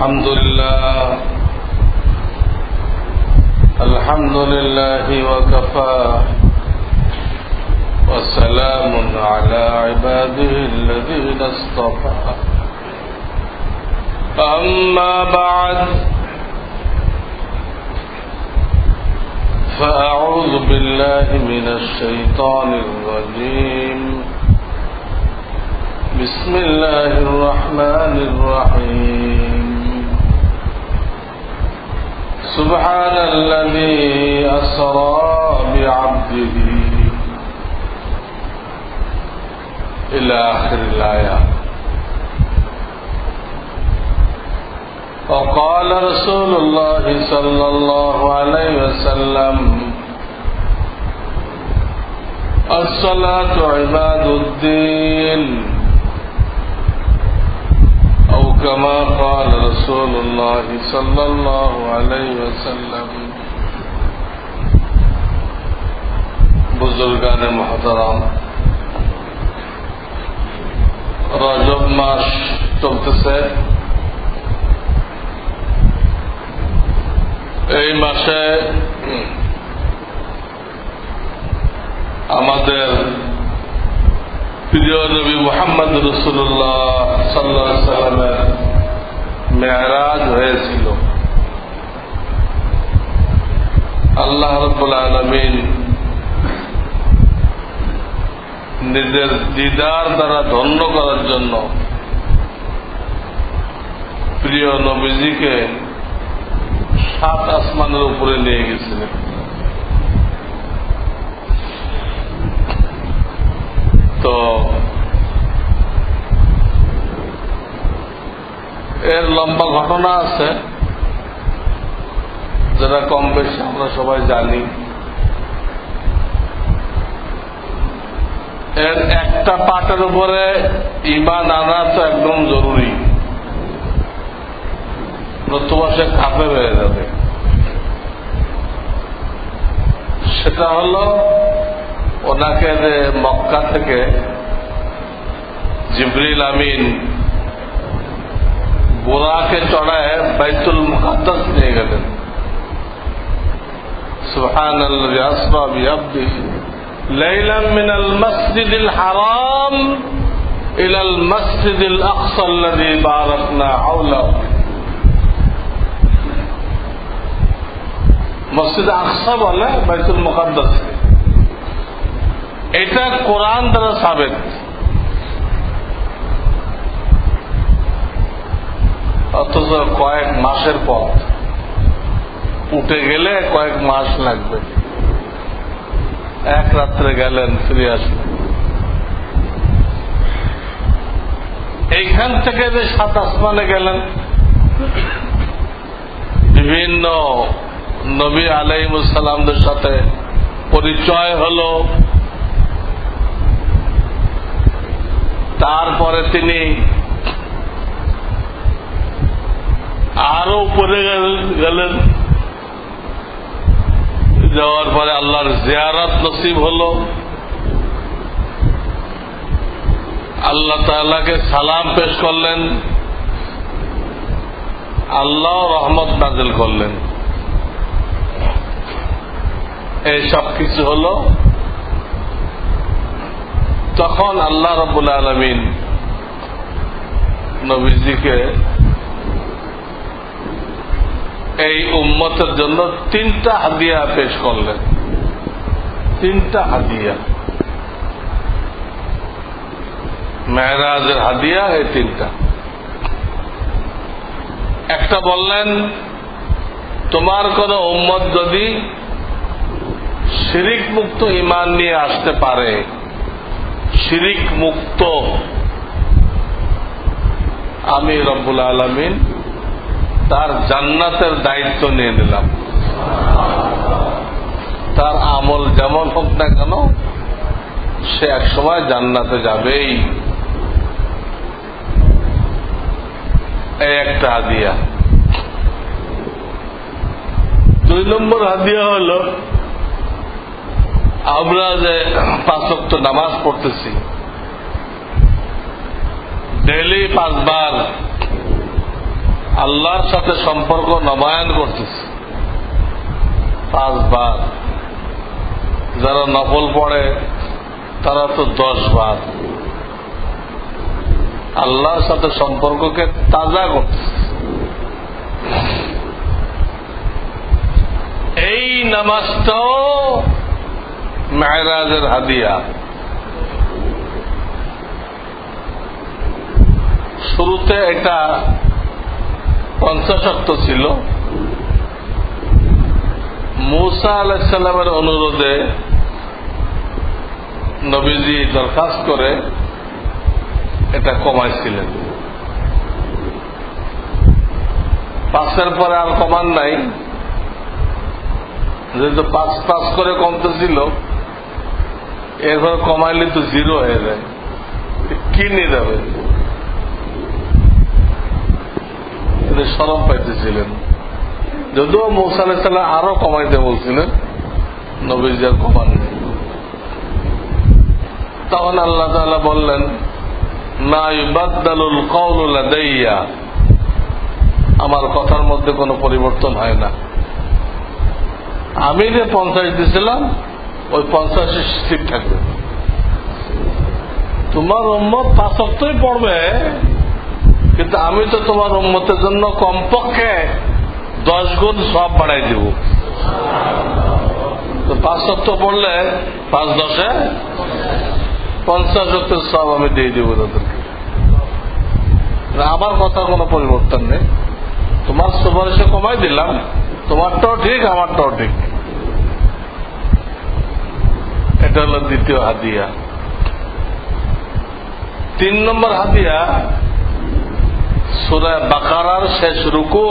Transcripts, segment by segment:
الحمد لله وكفى وسلام على عباده الذين اصطفى أما بعد فأعوذ بالله من الشيطان الرجيم بسم الله الرحمن الرحيم سبحان الذي أسرى بعبده إلى آخر الآية. وقال رسول الله صلى الله عليه وسلم الصلاة عماد الدين أو كما قال رسول الله صلى الله عليه وسلم. बुजुर्गान मुहतरम, रजब मास चलतेছে। এই মাসে আমাদের প্রিয় নবী মুহাম্মদ রাসূলুল্লাহ সাল্লাল্লাহু আলাইহি ওয়াসাল্লামের মেরাজ হয়েছিল। আল্লাহ রাব্বুল আলামিন নিজের দিদার দ্বারা ধন্য করার জন্য প্রিয় নবীজিকে 7 আসমানের উপরে নিয়ে গেছিলেন। তো এর লম্বা ঘটনা আছে, যেটা কম বেশি আমরা সবাই জানি। এর একটা পাটের উপরে ঈমান আনা তো একদম জরুরি, নতুবা সে কাফের হয়ে যাবে। সেটা হলো ওনাকে যে মক্কা থেকে জিবরিল আমিন বুরাকে চড়ায় বাইতুল মুকাদ্দাস নিয়ে গেলেন। সুবহানাল্লাযী আসরা বিআবদিহি লাইলাম মিনাল মাসজিদিল হারাম ইলাল মাসজিদিল আকসা আল্লাযী বারাকনা হাওলাহু। মসজিদ আকসা বলে বাইতুল মুকাদ্দাস, এটা কোরআন দ্বারা সাবেত। অথচ কয়েক মাসের পথ, উঠে গেলে কয়েক মাস লাগবে। এক রাত্রে গেলেন, ফিরে আসলেন। এইখান থেকে যে 7 আসমানে গেলেন, বিভিন্ন নবী আলাইহিস সালামদের সাথে পরিচয় হলো। তারপরে তিনি আরো উপরে গেলেন। যাওয়ার পরে আল্লাহর জিয়ারত নসিব হল। আল্লাহ তাআলাকে সালাম পেশ করলেন, আল্লাহ রহমত নাযিল করলেন। এই সব কিছু হল। তখন আল্লাহ রাব্বুল আলামিন নবীজিকে এই উম্মতের জন্য 3টা হাদিয়া পেশ করলেন। 3টা হাদিয়া, মেরাজের হাদিয়া এই 3টা। একটা বললেন, তোমার কোন উম্মত যদি শিরিক মুক্ত ঈমান নিয়ে আসতে পারে, শিরিক মুক্ত, আমি রব্বুল আলামিন তার জান্নাতের দায়িত্ব নিয়ে নিলাম। তার আমল যেমন হোক না কেন, সে এক সময় জান্নাতে যাবেই। এই একটা হাদিয়া। 2 নম্বর হাদিয়া হলো, আমরা যে 5 ওয়াক্ত নামাজ পড়তেছি, ডেইলি 5 বার আল্লাহর সাথে সম্পর্ক নবায়ন করতেছে 5 বার, যারা নফল পড়ে তারা তো 10 বার আল্লাহর সাথে সম্পর্ককে তাজা করতেছে। এই নামাজটাও মেরাজের হাদিয়া। শুরুতে এটা 50 ওয়াক্ত ছিল, মূসা আলাইহিস সালামের অনুরোধে নবীজি দরখাস্ত করে এটা কমাইছিলেন। 5-এর পরে আর কমান নাই, যেহেতু 5 করে কমতেছিল, এরপর কমাইলে তো 0 হয়ে যায়, কি নিয়ে যাবে? শরম পাইতেছিলেন। যদিও মূসা আলাইহিস সালাম আরো কমাইতে বলছিলেন, নবীজি আর কমান নেই। তখন আল্লাহ তাআলা বললেন, মা ইউবাদদালুল কওলু লাদাইয়া, আমার কথার মধ্যে কোনো পরিবর্তন হয় না। আমি যে 50 দিয়েছিলাম ওই 50 স্থির থাকবে। তোমার উম্মত 5 ওয়াক্তই পড়বে, কিন্তু আমি তো তোমার উম্মতের জন্য কমপক্ষে 10 গুণ সওয়াব বাড়াই দিব। তো 5 ওয়াক্ত পড়লে 5-10 50 ওয়াক্তের সওয়াব আমি দিয়ে দিব তাদেরকে। আমার কথার কোনো পরিবর্তন নেই, তোমার সুপারিশে কমাই দিলাম, তোমারটাও ঠিক আমারটাও ঠিক। এটা হল দ্বিতীয় হাদিয়া। 3 নম্বর হাদিয়া সূরা বাকারার শেষ রুকু।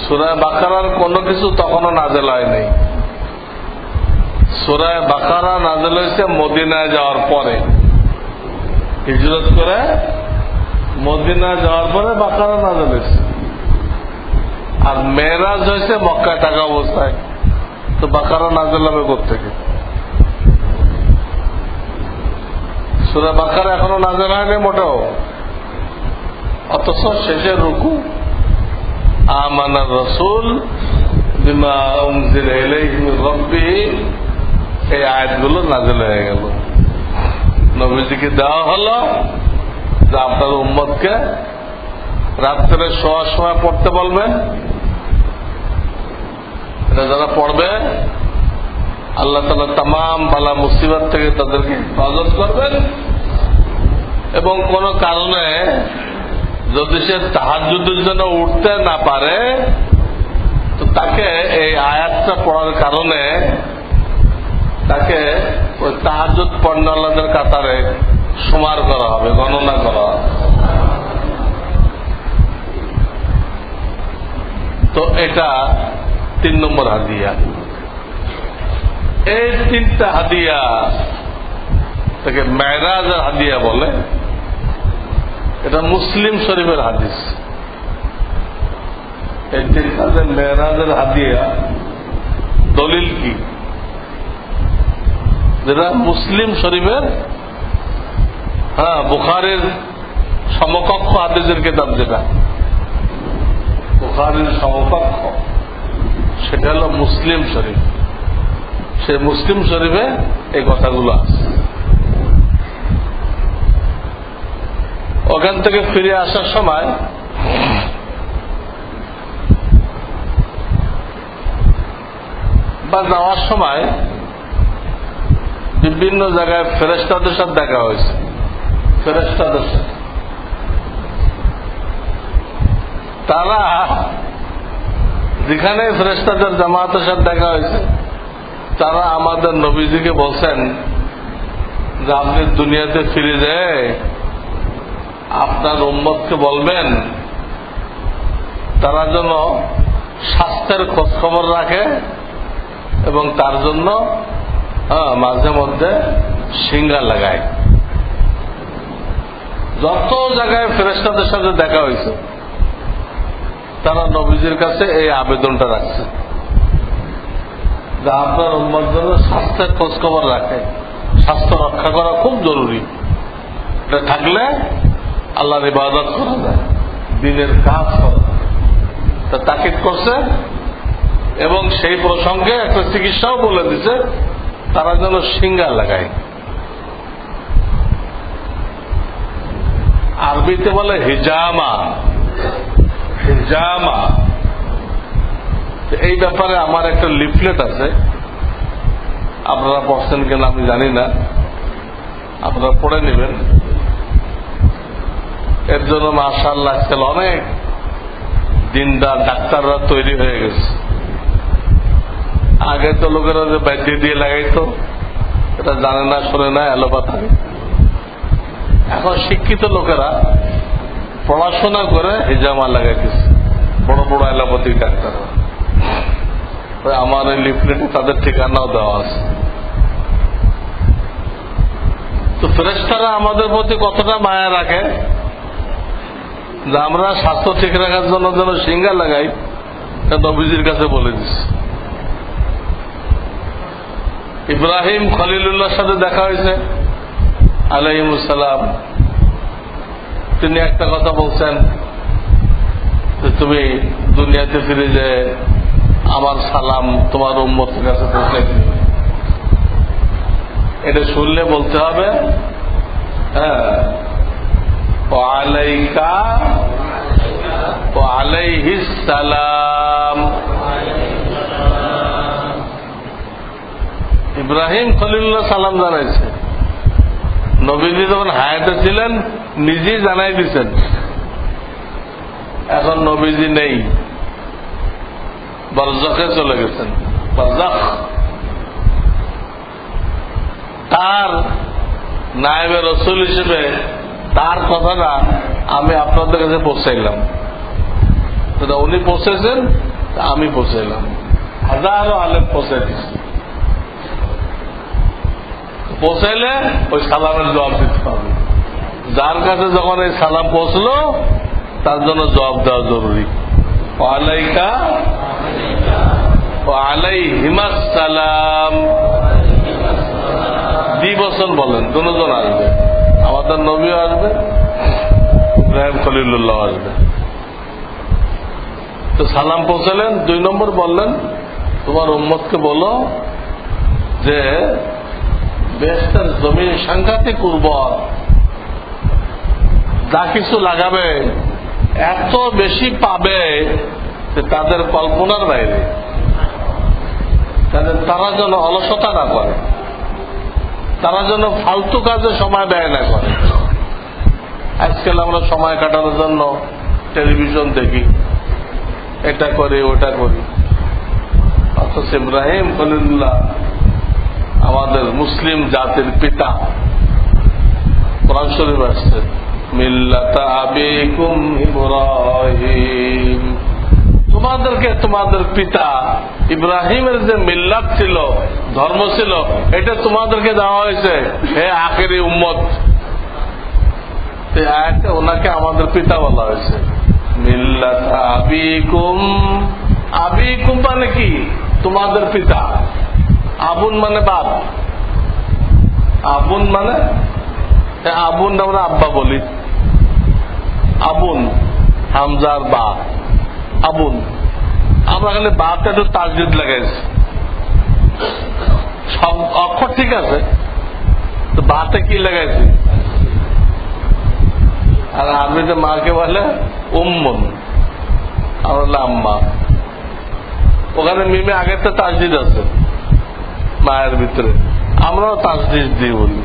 সূরা বাকারার কোনো কিছু তখনও নাযিল হয়নি। সূরা বাকারা নাযিল হয়েছে মদিনায় যাওয়ার পরে, হিজরত করে মদিনায় যাওয়ার পরে বাকারা নাযিল হয়েছে। আর মেরাজ হয়েছে মক্কায় থাকা অবস্থায়, তো বাকারা নাযিল হবে কোত্থেকে? সূরা বাকারা এখনো নাযিল হয়নি মোটেও, অথচ শেষের রুকু আমানার রাসূল বিমা উনজিলা ইলাইহি মির রাব্বিহি, এই আয়াতগুলো নাযিল হয়ে গেল। নবীজিকে দেওয়া হলো যে আপনার উম্মতকে রাত্রে শোয়ার সময় পড়তে বলবেন। এটা যারা পড়বে আল্লাহ তাআলা তামাম বালা মুসিবত থেকে তাদেরকে হেফাজত করবেন। এবং কোন কারণে যদি সে তাহাজ্জুদের জন্য উঠতে না পারে, তো তাকে এই আয়াতটা পড়ার কারণে তাকে ওই তাহাজ্জুদ পড়নেওয়ালাদের কাতারে শুমার করা হবে, গণনা করা হবে। তো এটা 3 নম্বর হাদিয়া। এই 3টা হাদিয়া তাকে মেরাজের হাদিয়া বলে। এটা মুসলিম শরীফের হাদিস। এই 3টা যে মেরাজের হাদিয়া, দলিল কি? যেটা মুসলিম শরীফের, বুখারীর সমকক্ষ হাদিসের কিতাব, যেটা বুখারীর সমকক্ষ, সেটা হল মুসলিম শরীফ। সে মুসলিম শরীফে এই কথাগুলো আছে। ওখান থেকে ফিরে আসার সময় বা যাওয়ার সময় বিভিন্ন জায়গায় ফেরেশতাদের সাথে দেখা হয়েছে। ফেরেশতাদের সাথে তারা যেখানে ফেরেশতাদের জামাতের সাথে দেখা হয়েছে, তারা আমাদের নবীজিকে বলছেন যে আপনি দুনিয়াতে ফিরে যায় আপনার উম্মতকে বলবেন তারা যেন স্বাস্থ্যের খোঁজ খবর রাখে এবং তার জন্য মাঝে মধ্যে সিঙ্গা লাগায়। যত জায়গায় ফেরেশতাদের সাথে দেখা হয়েছে তারা নবীজির কাছে এই আবেদনটা রাখছে যে আপনার উম্মত যেন স্বাস্থ্যের খোঁজ খবর রাখে। স্বাস্থ্য রক্ষা করা খুব জরুরি। এটা থাকলে আল্লাহর ইবাদত করা যায়, দিনের কাজ করা যায়, তা তাকিদ করছে। এবং সেই প্রসঙ্গে একটা চিকিৎসাও বলে দিছে, তারা যেন সিঙ্গা লাগায়। আরবিতে বলে হিজামা, হিজামা। এই ব্যাপারে আমার একটা লিফলেট আছে, আপনারা পড়ছেন কিনা আমি জানি না, আপনারা পড়ে নেবেন। এর জন্য মাশাআল্লাহ আজকাল অনেক দিনদার ডাক্তাররা তৈরি হয়ে গেছে। আগে তো লোকেরা যে বাইদ্য দিয়ে লাগাইতো, এটা জানে না, শোনে না, অ্যালোপ্যাথি। এখন শিক্ষিত লোকেরা পড়াশোনা করে হিজামা লাগাইতেছে, বড় বড় অ্যালোপ্যাথিক ডাক্তাররা। আমার এই লিফলেটে তাদের ঠিকানাও দেওয়া আছে। তো ফেরেশতারা আমাদের প্রতি কতটা মায়া রাখে যে আমরা স্বাস্থ্য ঠিক রাখার জন্য যেন সিঙ্গা লাগাই, নবীজির কাছে বলে দিচ্ছি। ইব্রাহিম খলিলুল্লাহর সাথে দেখা হয়েছে আলাইহিমুসসালাম। তিনি একটা কথা বলছেন যে তুমি দুনিয়াতে ফিরে যে আমার সালাম তোমার উম্মতের কাছে পৌঁছে দিবে। এটা শুনলে বলতে হবে হ্যাঁ, ওয়ালাইকা ওয়া আলাইহিস সালাম। ইব্রাহিম খলিলুল্লাহ সালাম জানাইছে। নবীজি যখন হায়াতে ছিলেন নিজেই জানাই দিচ্ছেন। এখন নবীজি নেই, বারজাখে চলে গেছেন। বারজাখ তার নায়েবে রাসূল হিসেবে তার কথাটা আমি আপনাদের কাছে পৌঁছাইলাম। উনি পৌঁছেছেন, আমি পৌঁছাইলাম, হাজারো আলেম পৌঁছাই দিচ্ছি। পৌঁছাইলে ওই সালামের জবাব দিতে পারবে। যার কাছে যখন এই সালাম পৌঁছলো তার জন্য জবাব দেওয়া জরুরি। ওয়ালাইকা ওয়া আলাইহিমাস সালাম। দ্বিবচন বলেন, দুজন আসবে, আমাদের নবীও আসবে, ইব্রাহিম খলিলুল্লাহ আসবে। তো সালাম পৌঁছালেন। 2 নম্বর বললেন তোমার উম্মতকে বলো যে বেহেশতের জমিন সাংঘাতিক উর্বর, যা কিছু লাগাবে এত বেশি পাবে যে তাদের কল্পনার বাইরে। তারা যেন অলসতা না করে, তারা যেন ফালতু কাজে সময় ব্যয় না করে। আজকাল আমরা সময় কাটানোর জন্য টেলিভিশন দেখি, এটা করি ওটা করি। অথচ ইব্রাহিম খলিলুল্লাহ আমাদের মুসলিম জাতির পিতা। কোরআন শরীফ আসছে মিল্লাতা আবিকুম ইব্রাহিম। তোমাদেরকে তোমাদের পিতা ইব্রাহিমের যে মিল্লাত ছিল, ধর্ম ছিল, এটা তোমাদেরকে দেওয়া হয়েছে হে আখেরি উম্মত। ওনাকে আমাদের পিতা বলা হয়েছে। মিল্লাতা আবিকুম, আবিকুম মানে কি? তোমাদের পিতা। আবুন মানে বাপ, আবুন মানে আবুন আমরা আব্বা বলি, আবুন হামজার বা আবুন। আমরা খালি বাপটা একটু তাজদিদ লাগাইছি, সব অক্ষর ঠিক আছে, তো বাতে কি লাগাইছি? আর আরবিতে মাকে বলে উম্মুন, আর বললে আম্মা। ওখানে মিমে আগের তো তাজদিদ আছে মায়ের ভিতরে, আমরাও তাজদিদ দিই বলি,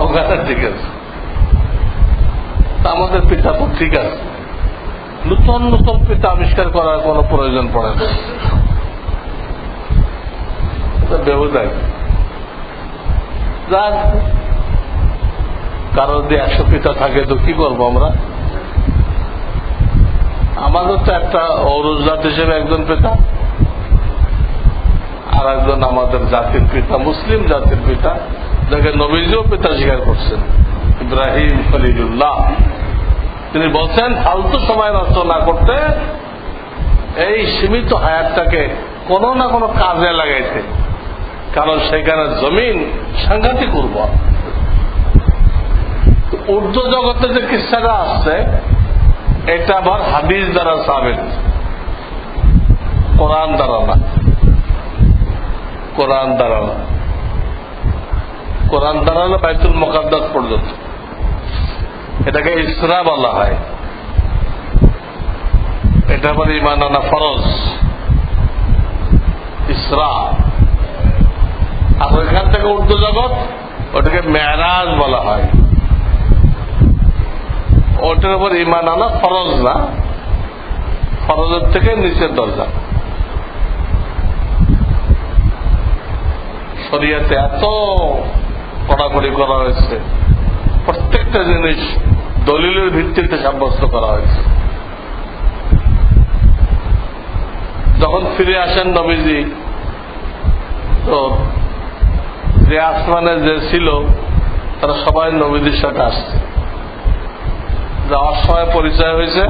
ওখানে ঠিক আছে। আমাদের পিতা তো ঠিক আছে, নূতন নূতন পিতা আবিষ্কার করার কোন প্রয়োজন পড়ে না। ব্যবধায় কারো যদি 100 পিতা থাকে তো কি করবো আমরা? আমাদের তো একটা ঔরস জাত হিসেবে একজন পিতা, আর একজন আমাদের জাতির পিতা, মুসলিম জাতির পিতা, যাকে নবীজিও পিতা স্বীকার করছেন, ইব্রাহিম খলিলুল্লাহ। তিনি বলছেন ফালতু সময় নষ্ট না করতে, এই সীমিত হায়াতটাকে কোনো না কোনো কাজে লাগাইতে, কারণ সেখানে জমিন সাংঘাতিক উর্বর। উর্দু জগতে যে কিস্সাটা আসছে এটা আবার হাদিস দ্বারা সাবিত, কোরআন দ্বারা না। কোরআন দ্বারা না, কোরআন দ্বারা হলো বাইতুল মুকাদ্দাস পর্যন্ত। এটাকে ইসরা বলা হয়। এটা আবার ঈমান আনা ফরজ, ইসরা। আর ওইখান থেকে উর্দু জগৎ ওটাকে মেরাজ বলা হয়। ওটার উপর ঈমান আনা ফরজ না, ফরজের থেকে নিচের দরজা। শরিয়াতে এত কড়াকড়ি করা হয়েছে, প্রত্যেকটা জিনিস দলিলের ভিত্তিতে সাব্যস্ত করা হয়েছে। যখন ফিরে আসেন নবীজি, তো যে আসমানে যে ছিল তারা সবাই নবীজির সাথে আসছে। যাওয়ার সময় পরিচয় হয়েছে,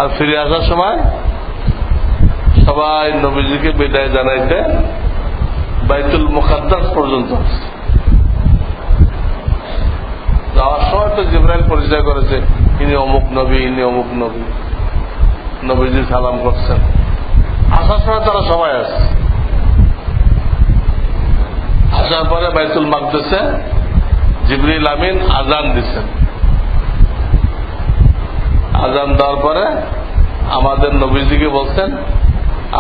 আর ফিরে আসার সময় সবাই নবীজিকে বিদায় জানাইতে বাইতুল মুকাদ্দাস পর্যন্ত আসছে। যাওয়ার সময় তো জিবরাইল পরিচয় করেছে, ইনি অমুক নবী, ইনি অমুক নবী। নবীজি সালাম করছেন। আসার সময় তারা সবাই আসছে। আসার পরে বাইতুল মাকদেসে জিবরিল আমিন আজান দিচ্ছেন। আজান দেওয়ার পরে আমাদের নবীজিকে বলছেন,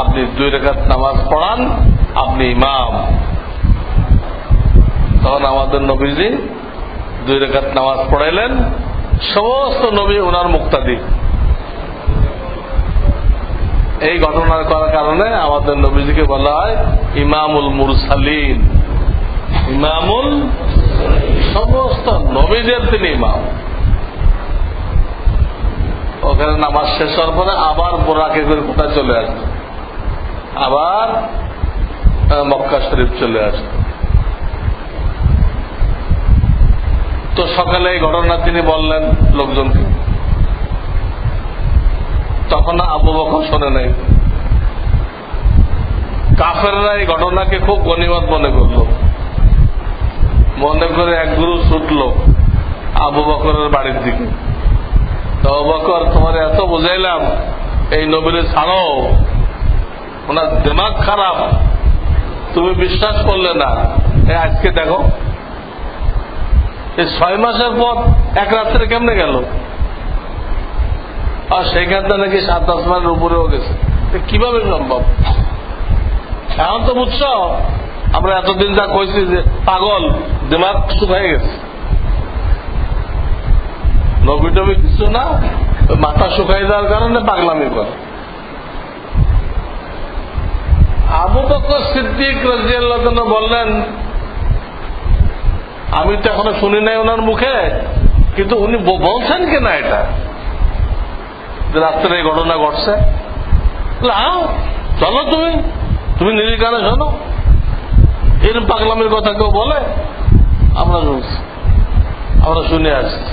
আপনি 2 রাকাত নামাজ পড়ান, আপনি ইমাম। তখন আমাদের নবীজি 2 রাকাত নামাজ পড়াইলেন। সমস্ত নবী ওনার মুক্তাদি। এই ঘটনার করার কারণে আমাদের নবীজিকে বলা হয় ইমামুল মুরসালিন। ইমামুল, সমস্ত নবীদের তিনি ইমাম। ওখানে নামাজ শেষ হওয়ার পরে আবার বোরাকে করে কোথায় চলে আসবে, আবার মক্কা শরীফ চলে আসবে। তো সকালে এই ঘটনা তিনি বললেন লোকজনকে। তখন আবু বকর শোনে নাই। কাফেররা এই ঘটনাকে খুব গনিমত মনে করল, মনে করে এক গুরু ছুটল আবু বকরের বাড়ির দিকে। তো আবু বকর, তোমার এত বুঝাইলাম, এই নবীরে ছাড়ো, ওনার দিমাগ খারাপ, তুমি বিশ্বাস করলে না। আজকে দেখো, এই 6 মাসের পর এক রাত্রে কেমনে গেল, আর সেইখানটা নাকি 7 আসমানের উপরেও গেছে। কিভাবে সম্ভব? এখন তো বুঝছ, আমরা এতদিন যা কইছি যে পাগল, দিমাগ শুকাই গেছে। নবী টবি কিছু না, মাথা শুকাই যাওয়ার কারণে পাগলামি করে। আবু বকর সিদ্দিক রাদিয়াল্লাহু আনহু বললেন, আমি তো এখনো শুনি নাই ওনার মুখে, কিন্তু উনি বলছেন কিনা এটা রাত্রে এই ঘটনা ঘটছে। চলো তুমি নিজের কানে শোনো, এরকম পাগলামের কথা কেউ বলে? আমরা শুনছি, আমরা শুনে আসছি।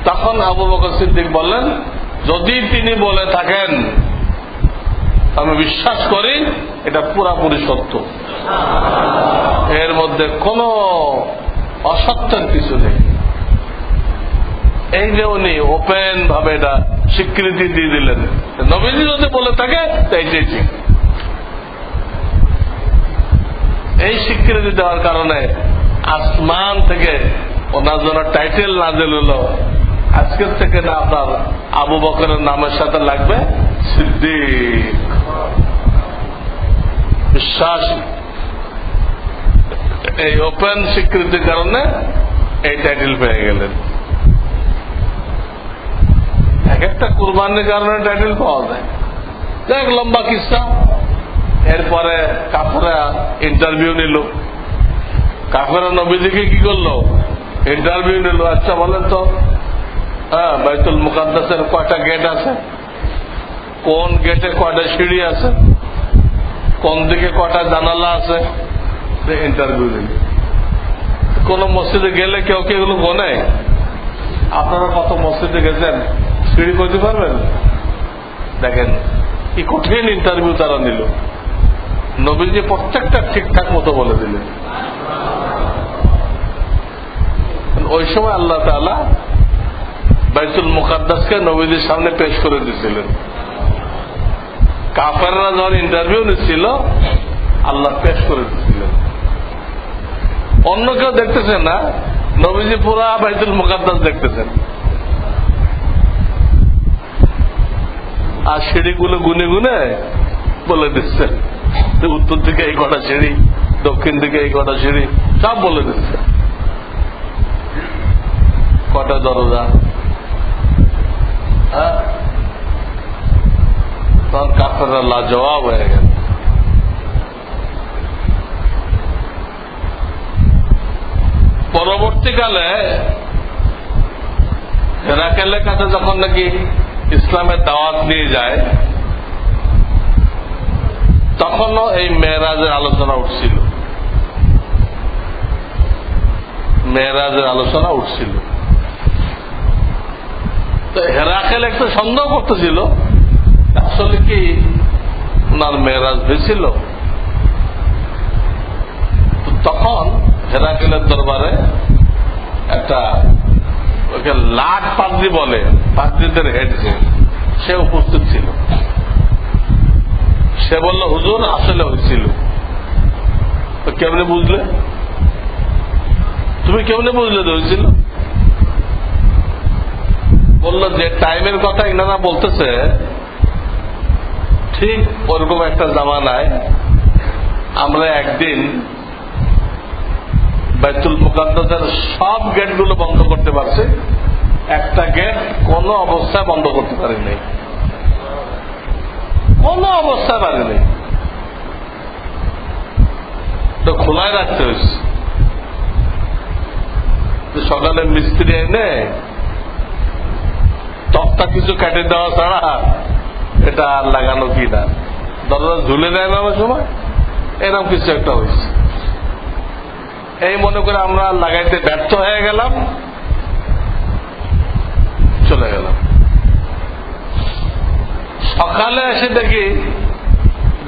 তখন আবু বকর সিদ্দিক বললেন, যদি তিনি বলে থাকেন আমি বিশ্বাস করি এটা পুরাপুরি সত্য, এর মধ্যে কোনো অসত্যের কিছু নেই। এই যে উনি ওপেন ভাবে এটা স্বীকৃতি দিয়ে দিলেন, নবীজি যদি বলে থাকে এইটাই ঠিক। এই স্বীকৃতি দেওয়ার কারণে আসমান থেকে ওনার জন্য টাইটেল নাযিল হলো, আজকের থেকে না আপনার আবু বকরের নামের সাথে লাগবে সিদ্দিক, বিশ্বাসী। এই ওপেন স্বীকৃতির কারণে এই টাইটেল পেয়ে গেলেন। এক একটা কুরবানির কারণে টাইটেল পাওয়া যায়। দেখ, লম্বা কিস্সা। এরপরে কাফেরা ইন্টারভিউ নিল। কাফেরা নবীজিকে কি করলো? ইন্টারভিউ নিল। আচ্ছা বলেন তো, বাইতুল মুকাদ্দাসের কয়টা গেট আছে, কোন গেটে কয়টা সিঁড়ি আছে, কোন দিকে কয়টা জানালা আছে, ইন্টারভিউ দিল। কোন মসজিদে গেলে কেউ কি এগুলো গোনে? আপনারা কত মসজিদে গেছেন, সিঁড়ি করতে পারবেন? দেখেন কি কঠিন ইন্টারভিউ তারা নিল। নবীজি প্রত্যেকটা ঠিকঠাক মতো বলে দিলেন। ওই সময় আল্লাহ তাআলা বাইতুল মুকাদ্দাসকে নবীদের সামনে পেশ করে দিয়েছিলেন। কাফেররা যখন ইন্টারভিউ নিচ্ছিল আল্লাহ পেশ করে দিয়েছিলেন। অন্য কেউ দেখতেছেন না, নবীজি পুরা বাইতুল মুকাদ্দাস দেখতেছেন। আর সিঁড়িগুলো গুনে গুনে বলে দিচ্ছেন, উত্তর দিকে এই কটা সিঁড়ি, দক্ষিণ দিকে এই কটা সিঁড়ি, সব বলে দিচ্ছে। কটা দরজা, তখন কাফেররা লাজবাব হয়ে গেল। পরবর্তীকালে হেরাকেলের কাছে যখন নাকি ইসলামের দাওয়াত নিয়ে যায়, তখনও এই মেরাজের আলোচনা উঠছিল। মেরাজের আলোচনা উঠছিল। তো হেরাকেল একটা সন্দেহ করতেছিল আসলে কি ওনার মেরাজ হয়েছিল। তখন হেরাকেলের দরবারে একটা ওকে লাট পাদ্রী বলে, পাদ্রীদের হেড, সে উপস্থিত ছিল। সে বলল, হুজুর আসলে হয়েছিল। তো কেমনে বুঝলে? তুমি কেমনে বুঝলে যে হয়েছিল? বলল, যে টাইমের কথা ইনারা বলতেছে ঠিক ওরকম একটা জামানায় আমরা একদিন বাইতুল মুকাদ্দাসের সব গেটগুলো বন্ধ করতে পারছি, একটা গেট কোন অবস্থায় বন্ধ করতে পারিনি, কোন অবস্থায় পারিনি, তো খোলায় রাখতে হয়েছে। সকালে মিস্ত্রি এনে তক্তা কিছু কেটে দেওয়া ছাড়া এটা আর লাগানো কি না, দরজা ঝুলে দেয় না অনেক সময়, এরকম কিছু একটা হয়েছে। এই মনে করে আমরা লাগাইতে ব্যর্থ হয়ে গেলাম, চলে গেলাম। সকালে এসে দেখি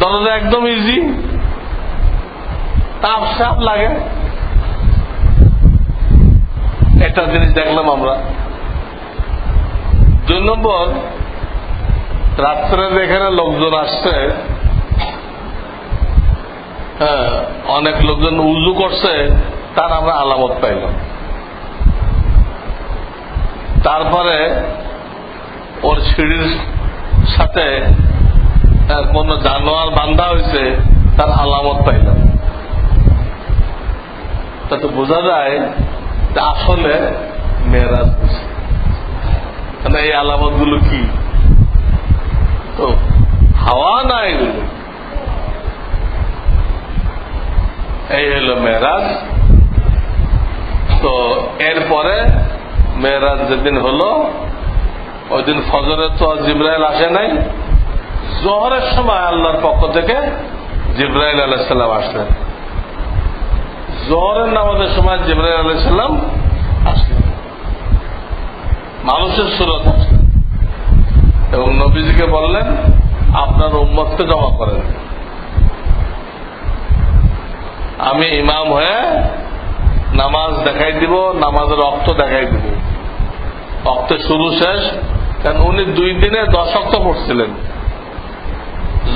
দরজা একদম ইজি, তাপ সাপ লাগে। একটা জিনিস দেখলাম আমরা। 2 নম্বর, রাত্রে এখানে লোকজন আসছে, হ্যাঁ, অনেক লোকজন উজু করছে, তার আমরা আলামত পাইলাম। তারপরে ওর সিঁড়ির সাথে কোন জানোয়ার বান্ধা হয়েছে, তার আলামত পাইলাম। তাতে বোঝা যায় যে আসলে মেরাজ হয়েছে। মানে এই আলামত গুলো কি? তো হাওয়া না, এগুলো এই হলো মেরাজ। তো এরপরে মেরাজ যেদিন হলো, ওই দিন ফজরে তো জিবরাইল আসে নাই, জোহরের সময় আল্লাহর পক্ষ থেকে জিবরাইল আলাইহিস সালাম আসলেন। জোহরের নামাজের সময় জিবরাইল আলাইহিস সালাম আসলেন, মানুষের সুরত আসলেন এবং নবীজিকে বললেন, আপনার উম্মতকে জমা করেন, আমি ইমাম হয়ে নামাজ দেখাই দিব, নামাজের ওয়াক্ত দেখাই দিব। ওয়াক্তের শুরু শেষ, কারণ উনি 2 দিনে 10 ওয়াক্ত পড়ছিলেন।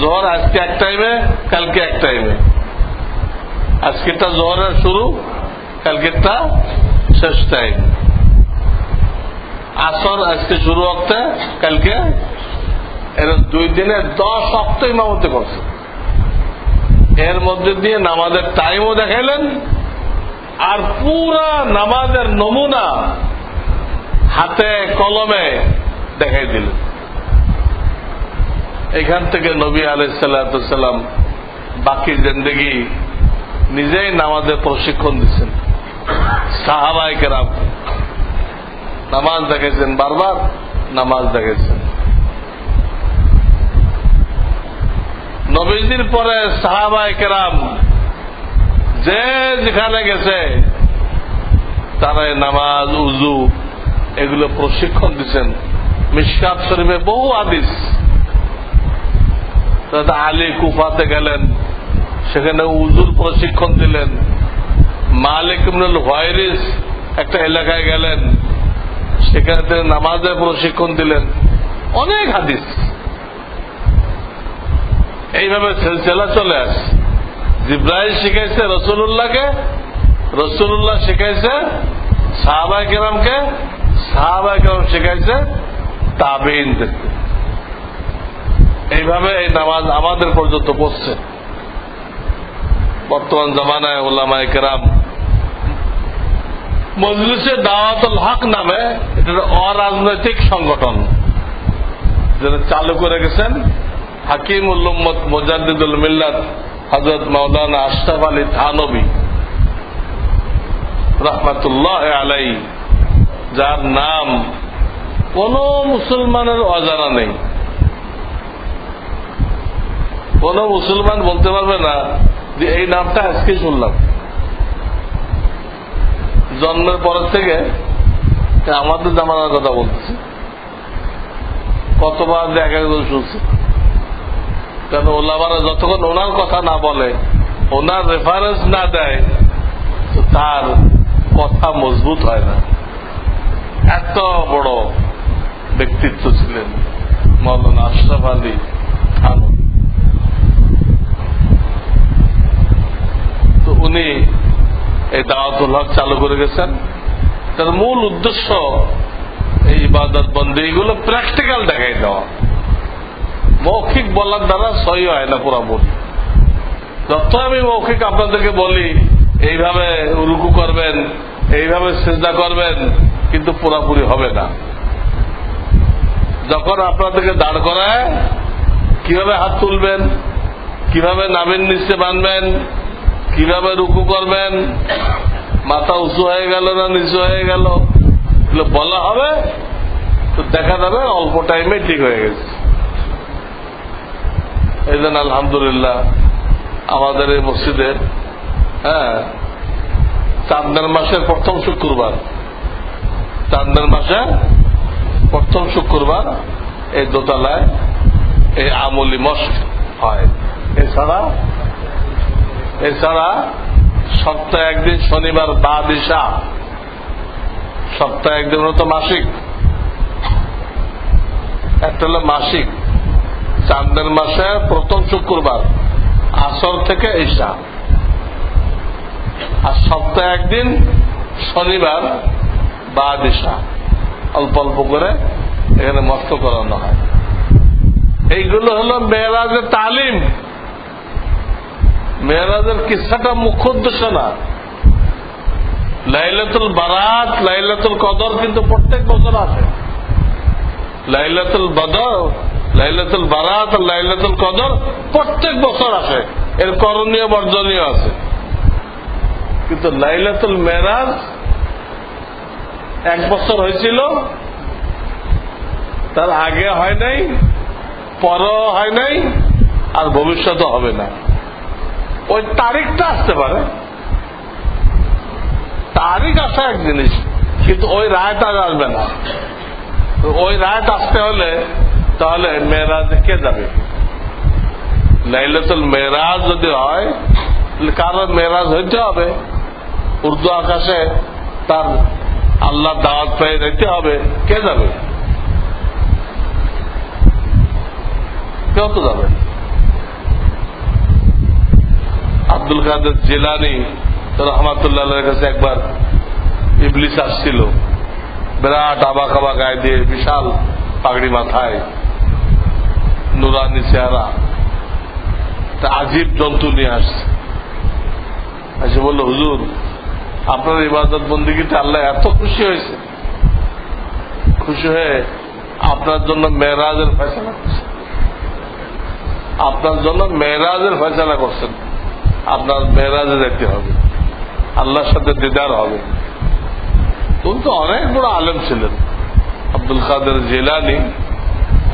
জোহর আজকে এক টাইমে, কালকে এক টাইমে। আজকেরটা জোহরের শুরু, কালকেরটা শেষ টাইম। আসর আজকে শুরু ওয়াক্তে, কালকে। এর 2 দিনে 10 ওয়াক্ত ইমামতি করছে। এর মধ্যে দিয়ে নামাজের টাইমও দেখাইলেন, আর পুরা নামাজের নমুনা হাতে কলমে দেখাই দিলেন। এখান থেকে নবী আলাইহিস সালাম বাকি জিন্দেগি নিজেই নামাজের প্রশিক্ষণ দিচ্ছেন। সাহাবায়ে কেরাম নামাজ দেখাইছেন, বারবার নামাজ দেখাইছেন। নবীজির পরে সাহাবায়ে কেরাম যে যেখানে গেছে তারা নামাজ, উজু এগুলো প্রশিক্ষণ দিচ্ছেন। মিশকাত শরীফে বহু হাদিস। আলী কুফাতে গেলেন, সেখানে উজুর প্রশিক্ষণ দিলেন। মালিক ইবনুল হুয়াইরিস একটা এলাকায় গেলেন, সেখানে তিনি নামাজের প্রশিক্ষণ দিলেন, অনেক হাদিস। এইভাবে সিলসিলা চলে আসে। জিব্রাইল শিখাইছে রাসূলুল্লাহকে, রাসূলুল্লাহ শিখাইছে সাহাবায়ে কেরামকে, সাহাবায়ে কেরাম শিখাইছে তাবেঈনদেরকে। এইভাবে এই নামাজ আমাদের পর্যন্ত পৌঁছছে। বর্তমান জামানায় উলামায়ে কেরাম মজলিসে দাওয়াতুল হক নামে এটা অরাজনৈতিক সংগঠন যেটা চালু করে গেছেন হাকিমুল উম্মত মুজাদ্দিদুল মিল্লাত হযরত মাওলানা আশরাফ আলী থানভী রাহমাতুল্লাহি আলাইহি, যার নাম কোন মুসলমানের অজানা নেই। কোন মুসলমান বলতে পারবে না যে এই নামটা আজকে শুনলাম। জন্মের পরের থেকে আমাদের জামানার কথা বলতেছি, কতবার এক একজন শুনছে। কারণ ওলামারা যতক্ষণ ওনার কথা না বলে, ওনার রেফারেন্স না দেয়, তো তার কথা মজবুত হয় না। এত বড় ব্যক্তিত্ব ছিলেন মাওলানা আশরাফ আলী থানভী। তো উনি এই দাওয়াতুল হক চালু করে গেছেন। তার মূল উদ্দেশ্য এই ইবাদত বন্দেগীগুলো প্র্যাকটিক্যাল দেখাই দেওয়া। মৌখিক বলার দ্বারা সহি হয় না পুরোপুরি। যত আমি মৌখিক আপনাদেরকে বলি এইভাবে রুকু করবেন, এইভাবে সিজদা করবেন, কিন্তু পুরোপুরি হবে না। যখন আপনাদেরকে দাঁড় করায় কিভাবে হাত তুলবেন, কিভাবে নাভির নিচে বাঁধবেন, কিভাবে রুকু করবেন, মাথা উঁচু হয়ে গেল না নিচু হয়ে গেল, এগুলো বলা হবে, তো দেখা যাবে অল্প টাইমে ঠিক হয়ে গেছে। এই জন্য আলহামদুলিল্লাহ আমাদের এই মসজিদে চাঁদের মাসের প্রথম শুক্রবার, চাঁদের মাসের প্রথম শুক্রবার এই দোতলায় এই আমলি মস্ক হয়। এছাড়া সপ্তাহে একদিন শনিবার বাদ ইশা, সপ্তাহে একদিন তো মাসিক, একটা হলো মাসিক চাঁদের মাসে প্রথম শুক্রবার আসর থেকে ইশা, আর সপ্তাহে একদিন শনিবার বাদ ইশা অল্প অল্প করে এখানে মস্ত করানো হয়। এইগুলো হলো মেরাজের তালিম। মেরাজের কিস্সাটা মুখ্য উদ্দেশ্য না। লাইলাতুল বারাত, লাইলাতুল কদর কিন্তু প্রত্যেক বছর আসে। লাইলাতুল বদর, লাইলাতুল বারাত আর লাইলাতুল কদর প্রত্যেক বছর আসে। এর করণীয় বর্জনীয় আছে। কিন্তু লাইলাতুল মেরাজ এক বছর হয়েছিল, তার আগে হয় নাই, পরেও হয় নাই, আর ভবিষ্যতে হবে না। ওই তারিখটা আসতে পারে, তারিখ আসা এক জিনিস, কিন্তু ওই রায়টা আসবে না। ওই রায়টা আসতে হলে তাহলে মেরাজে কে যাবে? লাইলাতুল মেরাজ যদি হয়, কারণ মেরাজ হইতে হবে, উর্দু আকাশে তার আল্লাহ দাওয়াত পেয়ে যেতে হবে, কে যাবে? কেউ তো যাবে। আব্দুল কাদের জিলানী রহমাতুল্লাহ কাছে একবার ইবলিস আসছিল, বিরাট আবা খাবা গায়ে দিয়ে, বিশাল পাগড়ি মাথায়, নুরানি চেহারা, আজীব জন্তু নিয়ে আসছে। এসে বলল, হুজুর আপনার ইবাদত বন্দেগীতে আল্লাহ এত খুশি হয়েছে, খুশি হয়ে আপনার জন্য মেরাজের ফয়সালা করছেন, আপনার জন্য মেরাজের ফয়সালা করছেন। আপনার মেরাজে যেতে হবে, আল্লাহর সাথে দিদার হবে। উনি তো অনেক বড় আলেম ছিলেন, আব্দুল কাদের জিলানী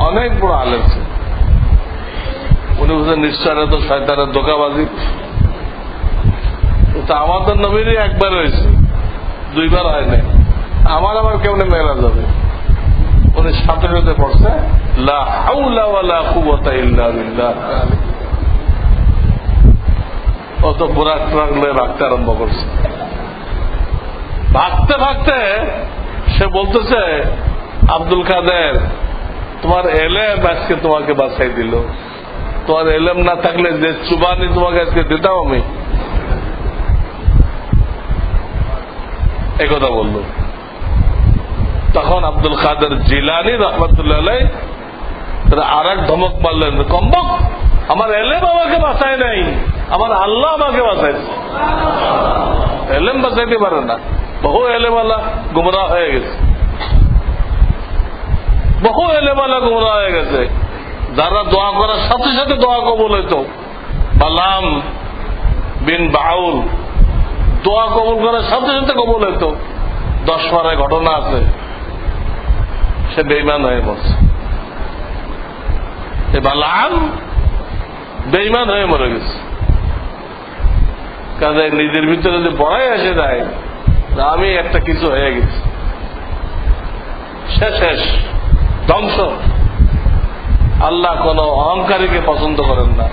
অনেক বড় আলেম ছিলেন। উনি বুঝলেন নিশ্চয় তো শয়তানের ধোঁকাবাজি। তো আমাদের নবীরই একবার হয়েছে, দুইবার হয় নাই। আমার আবার কেমনে মেরাজ হবে? উনি সাথে সাথে পড়ছে লা হাওলা ওয়ালা কুওয়াতা ইল্লা বিল্লাহ। অত বুড়া ট্রাক রাখতে আরম্ভ করছে। ভাগতে ভাগতে সে বলতেছে, আব্দুল কাদের, তোমার এলেম আজকে তোমাকে বাঁচাই দিল, তোমার এলেম না থাকলে যে চুবানি তোমাকে আজকে দিতাম আমি। একথা বলল। তখন আব্দুল কাদের জিলানী রহমতুল্লাহ আলাইহি আর এক ধমক মারলেন, কম্বক, আমার এলেম আমাকে বাঁচায় নাই, আমার আল্লাহ আমাকে বাঁচাইছে। এলেম বাঁচাইতে পারে না, বহু এলেমালা গুমরাহ হয়ে গেছে, বহু এলেমালা গুমরাহ হয়ে গেছে। যারা দোয়া করার সাথে সাথে দোয়া কবুল হইত, বালাম বিন বাউল দোয়া কবুল করার সাথে সাথে কবুল হইত। 10 বারের ঘটনা আছে, সে বেঈমান হয়ে মরছে। বালাম বেঈমান হয়ে মরে গেছে। কাজে নিজের ভিতরে যে বড়াই এসে যায়, আমি একটা কিছু হয়ে গেছি, শেষ ধ্বংস। আল্লাহ কোন অহংকারীকে পছন্দ করেন না,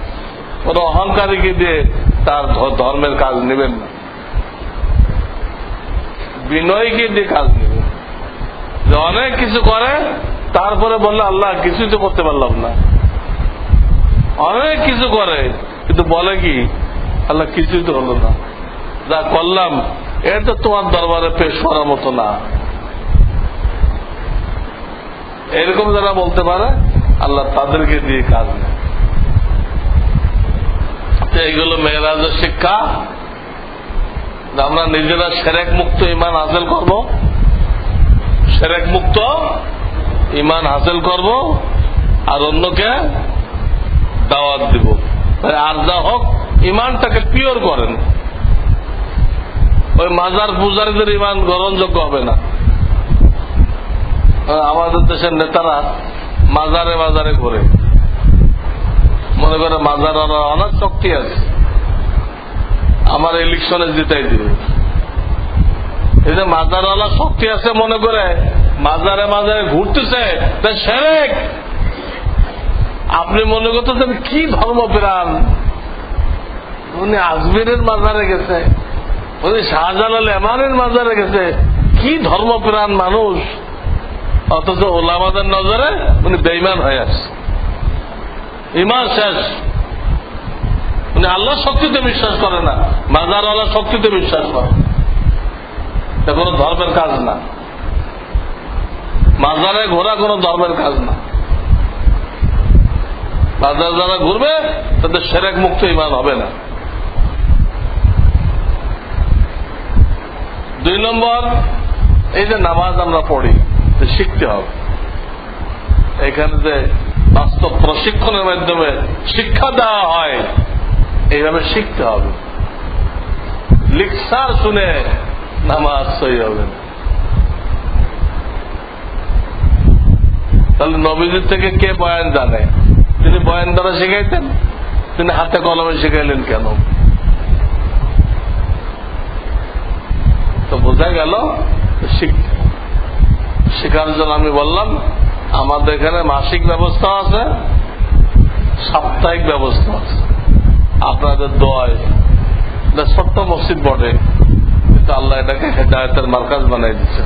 কোন অহংকারীকে দিয়ে তার ধর্মের কাজ নেবেন না, বিনয়কে দিয়ে কাজ নেবেন। যে অনেক কিছু করে তারপরে বললে আল্লাহ কিছুই তো করতে পারলাম না। অনেক কিছু করে কিন্তু বলে কি, আল্লাহ কিছুই তো হলো না, যা করলাম এটা তোমার দরবারে পেশ করার মতো না। এরকম যারা বলতে পারে আল্লাহ তাদেরকে দিয়ে কাজ নেই। এইগুলো মেরাজের শিক্ষা। আমরা নিজেরা শিরক মুক্ত ঈমান হাসিল করব, শিরক মুক্ত ঈমান হাসিল করব, আর অন্যকে দাওয়াত দিব। আর যা হোক ঈমানটাকে পিওর করেন। ওই মাজার পূজারীদের ঈমান গ্রহণযোগ্য হবে না। আমাদের দেশের নেতারা মাজারে মাজারে ঘুরে, মনে করে মাজার অনেক শক্তি আছে, আমার ইলেকশনে জিতাই দিবে। এই যে মাজারওয়ালা শক্তি আছে মনে করে মাজারে মাজারে ঘুরতেছে, তা শিরক। আপনি মনে করতেছেন কি ধর্মপ্রাণ, উনি আজমিরের মাজারে গেছে, উনি শাহজালাল এমানের মাজারে গেছে, কি ধর্মপ্রাণ মানুষ। অথচ ওলামাদের নজরে উনি বেঈমান হয়ে আসছে, ঈমান শেষ। উনি আল্লাহর শক্তিতে বিশ্বাস করে না, মাজারওয়ালা শক্তিতে বিশ্বাস করে। এটা কোন ধর্মের কাজ না, মাজারে ঘোরা কোন ধর্মের কাজ না। মাজার যারা ঘুরবে তাদের শিরক মুক্ত ঈমান হবে না। 2 নম্বর, এই যে নামাজ আমরা পড়ি শিখতে হবে। এখানে যে বাস্তব প্রশিক্ষণের মাধ্যমে শিক্ষা দেওয়া হয়, এইভাবে শিখতে হবে। লেকচার শুনে নামাজ সহি হবে না। তাহলে নবীজির থেকে কে বয়ান জানে? তিনি বয়ান দ্বারা শিখাইতেন, তিনি হাতে কলমে শিখাইলেন কেন? তো বোঝা গেল শেখার জন্য আমি বললাম আমাদের এখানে মাসিক ব্যবস্থা আছে, সাপ্তাহিক ব্যবস্থা আছে। আপনাদের দোয়ায় ছোট্ট মসজিদ বটে, কিন্তু আল্লাহ এটাকে হেদায়েতের মার্কাজ বানাই দিচ্ছে।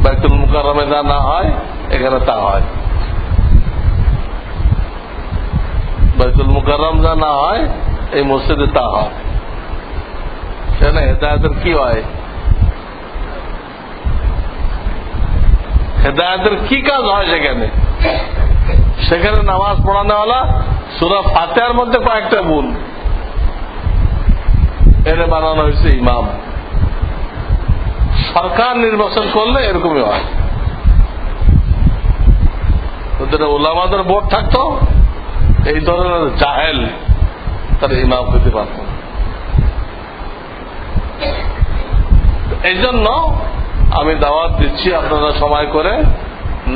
বাইতুল মুকাররমে যা না হয় এখানে তা হয়, বাইতুল মুকাররম যা না হয় এই মসজিদে তা হয়। সেখানে হেদায়েতের কি হয়, হেদায়েতের কি কাজ হয় সেখানে? সেখানে নামাজ পড়ানোওয়ালা সূরা ফাতিহার মধ্যে কয়েকটা ভুল, এনে বানানো হয়েছে ইমাম। সরকার নির্বাচন করলে এরকমই হয়। ওদের ওলামাদের বোর্ড থাকতো, এই ধরনের জাহেল তার ইমাম হতে পারত। এই জন্য আমি দাওয়াত দিচ্ছি, আপনারা সময় করে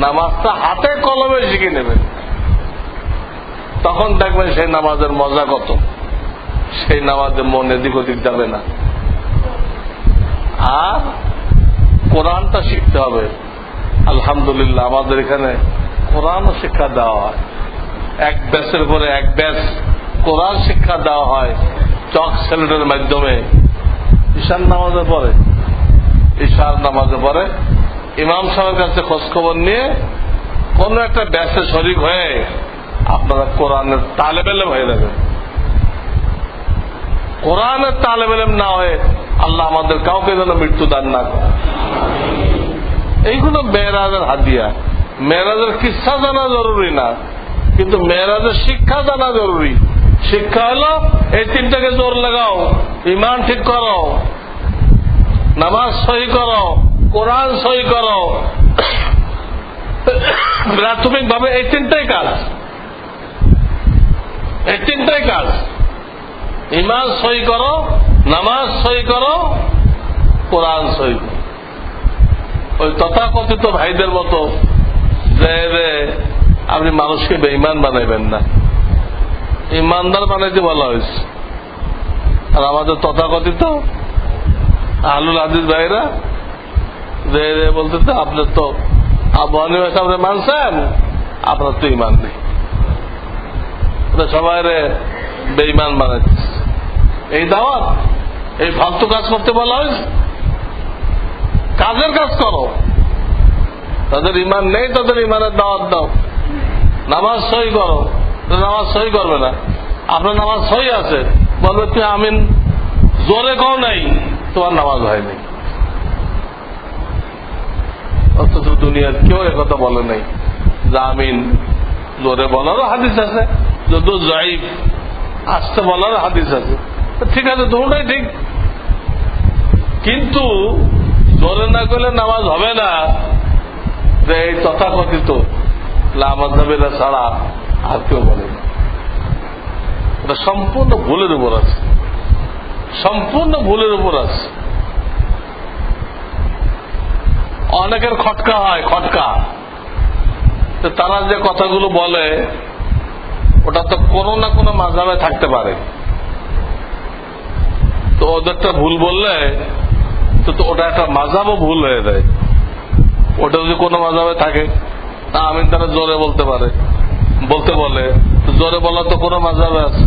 নামাজটা হাতে কলমে শিখে নেবেন। তখন দেখবেন সেই নামাজের মজা কত, সেই নামাজে মন এদিক ওদিক যাবে না। আর কোরআনটা শিখতে হবে। আলহামদুলিল্লাহ আমাদের এখানে কোরআনও শিক্ষা দেওয়া হয়, এক ব্যাচের পরে এক ব্যাচ কোরআন শিক্ষা দেওয়া হয় চক সেলেটের মাধ্যমে। ঈশার নামাজের পরে ইমাম সাহেবের কাছে খোঁজ খবর নিয়ে কোন একটা ব্যাচে শরীক হয়ে আপনারা কোরআনের তালেব ইলম হয়ে যাবেন। কোরআনের তালেব ইলম না হয়ে আল্লাহ আমাদের কাউকে যেন মৃত্যু দান না করে। এইগুলো মেরাজের হাদিয়া। মেরাজের কিসা জানা জরুরি না, কিন্তু মেরাজের শিক্ষা জানা জরুরি। শিক্ষা হলো এই তিনটাকে জোর লাগাও, ইমান ঠিক করো, নামাজ সহি করো, কোরআন সহি করো। প্রাথমিক ভাবে এই তিনটাই কাজ। ইমান সহি করো, নামাজ সহি করো, কোরআন সহি করো। ওই তথাকথিত ভাইদের মতো যে আপনি মানুষকে বেঈমান বানাইবেন না, ইমানদার বানাইতে বলা হয়েছে। আর আমাদের তথাকথিত আহলুল হাদিস ভাইরা যে বলতেছে আপনার তো আবু হানিফা সাহেব মানছেন, আপনার তো ইমান নেই। সবাই বেঈমান বানাইতেছে। এই দাওয়াত, এই ফালতু কাজ করতে বলা হয়েছে। কাজের কাজ করো। তাদের ইমান নেই, তাদের ইমানের দাওয়াত দাও। নামাজ সহি করো, নামাজ সহি করবে না। আপনার নামাজ সহি আছে, বলবে তুই আমিন জোরে কও নাই, তোমার নামাজ হয়নি। অথচ দুনিয়ার কেউ একথা বলে নাই যে আমিন জোরে বলারও হাদিস আছে, যত জাইফ আসতে বলার হাদিস আছে। ঠিক আছে, দুটোই ঠিক, কিন্তু জোরে না করলে নামাজ হবে না। যে এই তথাকথিত লামাযহাবিরা ছাড়া আর কেউ বলে না। এটা সম্পূর্ণ ভুলের উপর আছে, সম্পূর্ণ ভুলের উপর আছে। অনেকের খটকা হয়, তারা যে কথাগুলো বলে ওটা তো কোনো না কোনো মাযহাবে থাকতে পারে। তো ওদেরটা ভুল বললে তো ওটা একটা মাযহাবও ভুল হয়ে যায়। ওটা যদি কোনো মাযহাবে থাকে তা আমিন তারা জোরে বলতে পারে, বলতে বলে, তো জোরে বলা তো কোনো মাযহাবে আছে,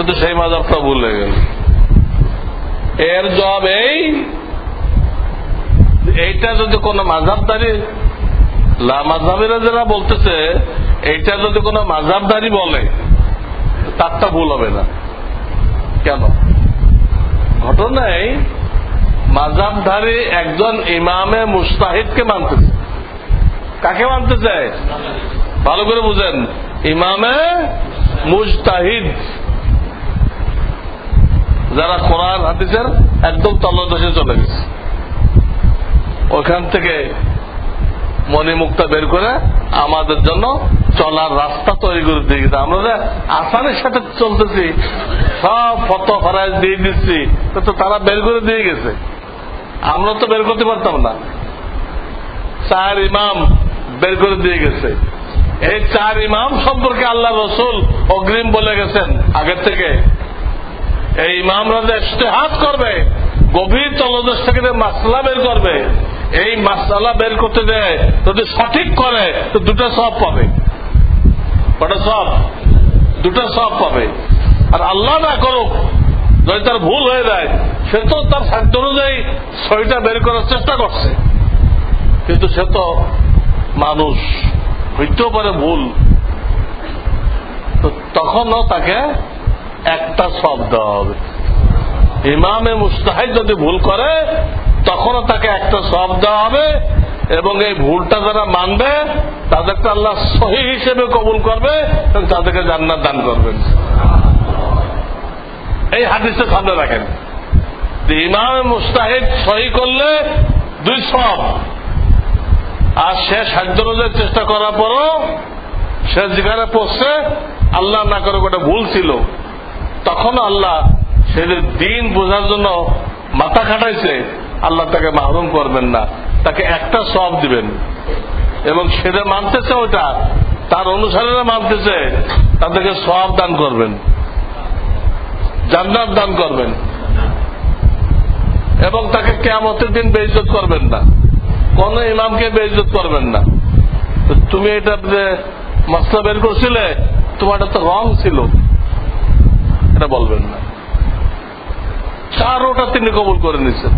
তো সেই মাযহাবটা ভুল হয়ে গেল। এর জবাব এইটা যদি কোন মাযহাবদারি লামাযহাবিরা যারা বলতেছে এইটা যদি কোন মাযহাবদারি বলে তারটা ভুল হবে না। কেন? ঘটনায় মাযহাবধারী একজন ইমামে মুজতাহিদকে মানতেছে। কাকে মানতেছে? ভালো করে বুঝেন, ইমামে মুজতাহিদ, যারা কোরআন হাদিসের একদম তলদেশে চলে গেছে। ওখান থেকে মণিমুক্তা বের করে আমাদের জন্য চলার রাস্তা তৈরি করে দিয়ে গেছে। আমরা যে আসানের সাথে চলতেছি, সব ফতো ফরাইজ দিয়ে দিচ্ছি, তো তারা বের করে দিয়ে গেছে, আমরা তো বের করতে পারতাম না। 4 ইমাম বের করে দিয়ে গেছে। এই 4 ইমাম সম্পর্কে আল্লাহ রসুল অগ্রিম বলে গেছেন আগের থেকে। এই ইমামরা যে ইজতিহাদ করবে, গভীর তলদেশ থেকে মাসলা বের করবে, এই মাসলা বের করতে দেয় যদি সঠিক করে তো 2টা সওয়াব পাবে। কটা সওয়াব? 2টা সওয়াব পাবে। আর আল্লাহ না করুক যদি তার ভুল হয়ে যায়, সে তো তার সাধ্য অনুযায়ী 6টা বের করার চেষ্টা করছে, কিন্তু সে তো মানুষ, হইতেও পারে ভুল, তো তখনও তাকে একটা সওয়াব দেওয়া হবে। ইমামে মুজতাহিদ যদি ভুল করে তখনও তাকে একটা সওয়াব দেওয়া হবে, এবং এই ভুলটা যারা মানবে তাদেরকে আল্লাহ সহিহ হিসেবে কবুল করবে এবং তাদেরকে জান্নাত দান করবেন। এই হাদিসের সামনে রাখেন যে ইমামে মুজতাহিদ সহি করলে 2 সওয়াব, আর সে সাধ্য অনুযায়ী চেষ্টা করার পরও সে যেখানে পড়ছে আল্লাহ না করে ওটা ভুল ছিল, তখন আল্লাহ সেদের দিন বোঝার জন্য মাথা খাটাইছে, আল্লাহ তাকে মাহরুম করবেন না, তাকে একটা সওয়াব দিবেন। এবং সেটা মানতেছে, ওটা তার অনুসারীরা মানতেছে, তাদেরকে সওয়াব দান করবেন, জান্নাত দান করবেন, এবং তাকে কিয়ামতের দিন বেইজ্জত করবেন না, কোন ইমামকে বেইজ্জত করবেন না। তুমি এটা যে মাসলা বের করছিলে তোমার এটা তো রং ছিল, এটা বলবেন না। চারোটা তিনি কবুল করে নিচ্ছেন।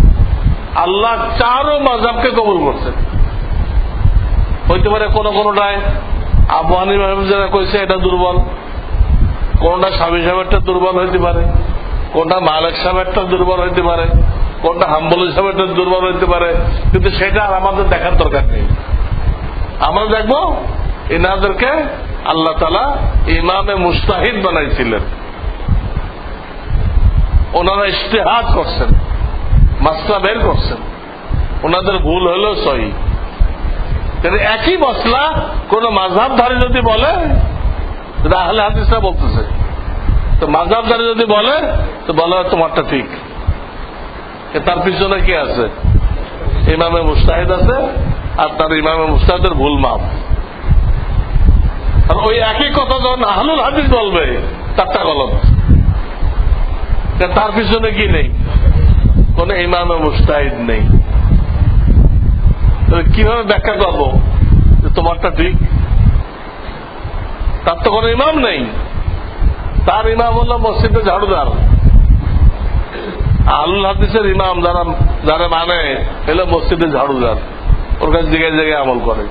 আল্লাহ চারো মাযহাবকে কবুল করছেন। হইতে পারে কোনটায় আবু হানিফা যারা কইছে এটা দুর্বল, কোনটা শাফি সাহেবেরটা দুর্বল হইতে পারে, কোনটা মালিক সাহেবেরটা দুর্বল হইতে পারে, কোনটা হাম্বলি সাহেবেরটা দুর্বল হইতে পারে, কিন্তু সেটা আর আমাদের দেখার দরকার নেই। আমরা দেখবো এনাদেরকে আল্লাহ তাআলা ইমামে মুজতাহিদ বানাইছিলেন। ওনারা ইজতিহাদ করছেন, মাসলা বের করছেন, ওনাদের ভুল হলেও সহি। কিন্তু একই মসলা কোন মাযহাবধারী যদি বলে, আহলে হাদিসরা বলতেছে, তো মাযহাবধারী যদি বলে তো বলা হয় তোমারটা ঠিক। তার পিছনে কে আছে? ইমামে মুজতাহিদ আছে, আর তার ইমামে মুজতাহিদের ভুল মাপ। আর ওই একই কথা যখন আহলুল হাদিস বলবে তারটা গলত, তার পিছনে কি নেই? কোন ইমামে মুজতাহিদ নেই। কিভাবে ব্যাখ্যা করবো যে তোমারটা ঠিক? তার তো কোন ইমাম নেই। তার ইমাম হলো মসজিদে ঝাড়ুদার। আহলুল হাদিসের ইমাম যারা মানে হলো মসজিদে ঝাড়ুদার, ওর কাছে জায়গায় জায়গায় আমল করে।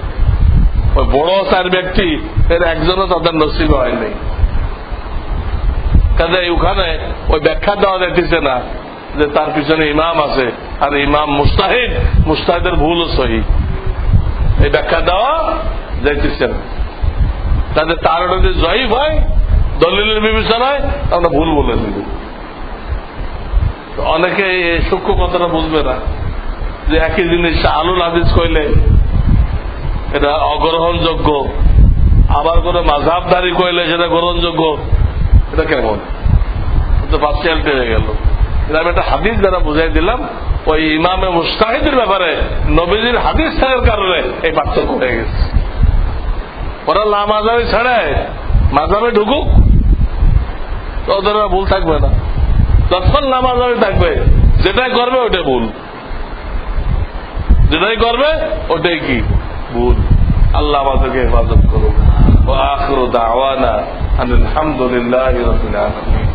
ওই বড় চার ব্যক্তি এর একজনও তাদের নসিব হয় নাই। কাজে ওখানে ওই ব্যাখ্যা দেওয়া যাইতেছে না যে তার পিছনে ইমাম আছে আর ইমাম মুজতাহিদ, মুজতাহিদের ভুলও সহি, এই ব্যাখ্যা দেওয়া যাইতেছে না। তাদের তার যদি জয়ীফ হয় দলিলের বিবেচনায় আমরা ভুল বলে দিব। অনেকে এই সূক্ষ্ম কথাটা বুঝবে না যে একই জিনিস আহলুল হাদিস কইলে এটা অগ্রহণযোগ্য, আবার কোন মাযহাবধারী কইলে সেটা গ্রহণযোগ্য। এটা কেমন? তো পার্সিয়ালিটি হয়ে গেল। আমি একটা হাদিস দ্বারা বুঝাই দিলাম, ওই ইমামে মুজতাহিদের ব্যাপারে নবীজির হাদিস থাকার কারণে এই পার্থক্য হয়ে গেছে। ওরা লা মাযহাবি ছাড়ায় মাযহাবে ঢুকুক, তো ওদের ভুল থাকবে না। যতক্ষণ লা মাযহাবি থাকবে, যেটাই করবে ওটাই ভুল, যেটাই করবে ওটাই কি ভুল। আল্লাহ আমাদেরকে হেফাজত করুন। ওয়া আখিরু দাওয়ানা আনিল হামদুলিল্লাহি রাব্বিল আলামিন।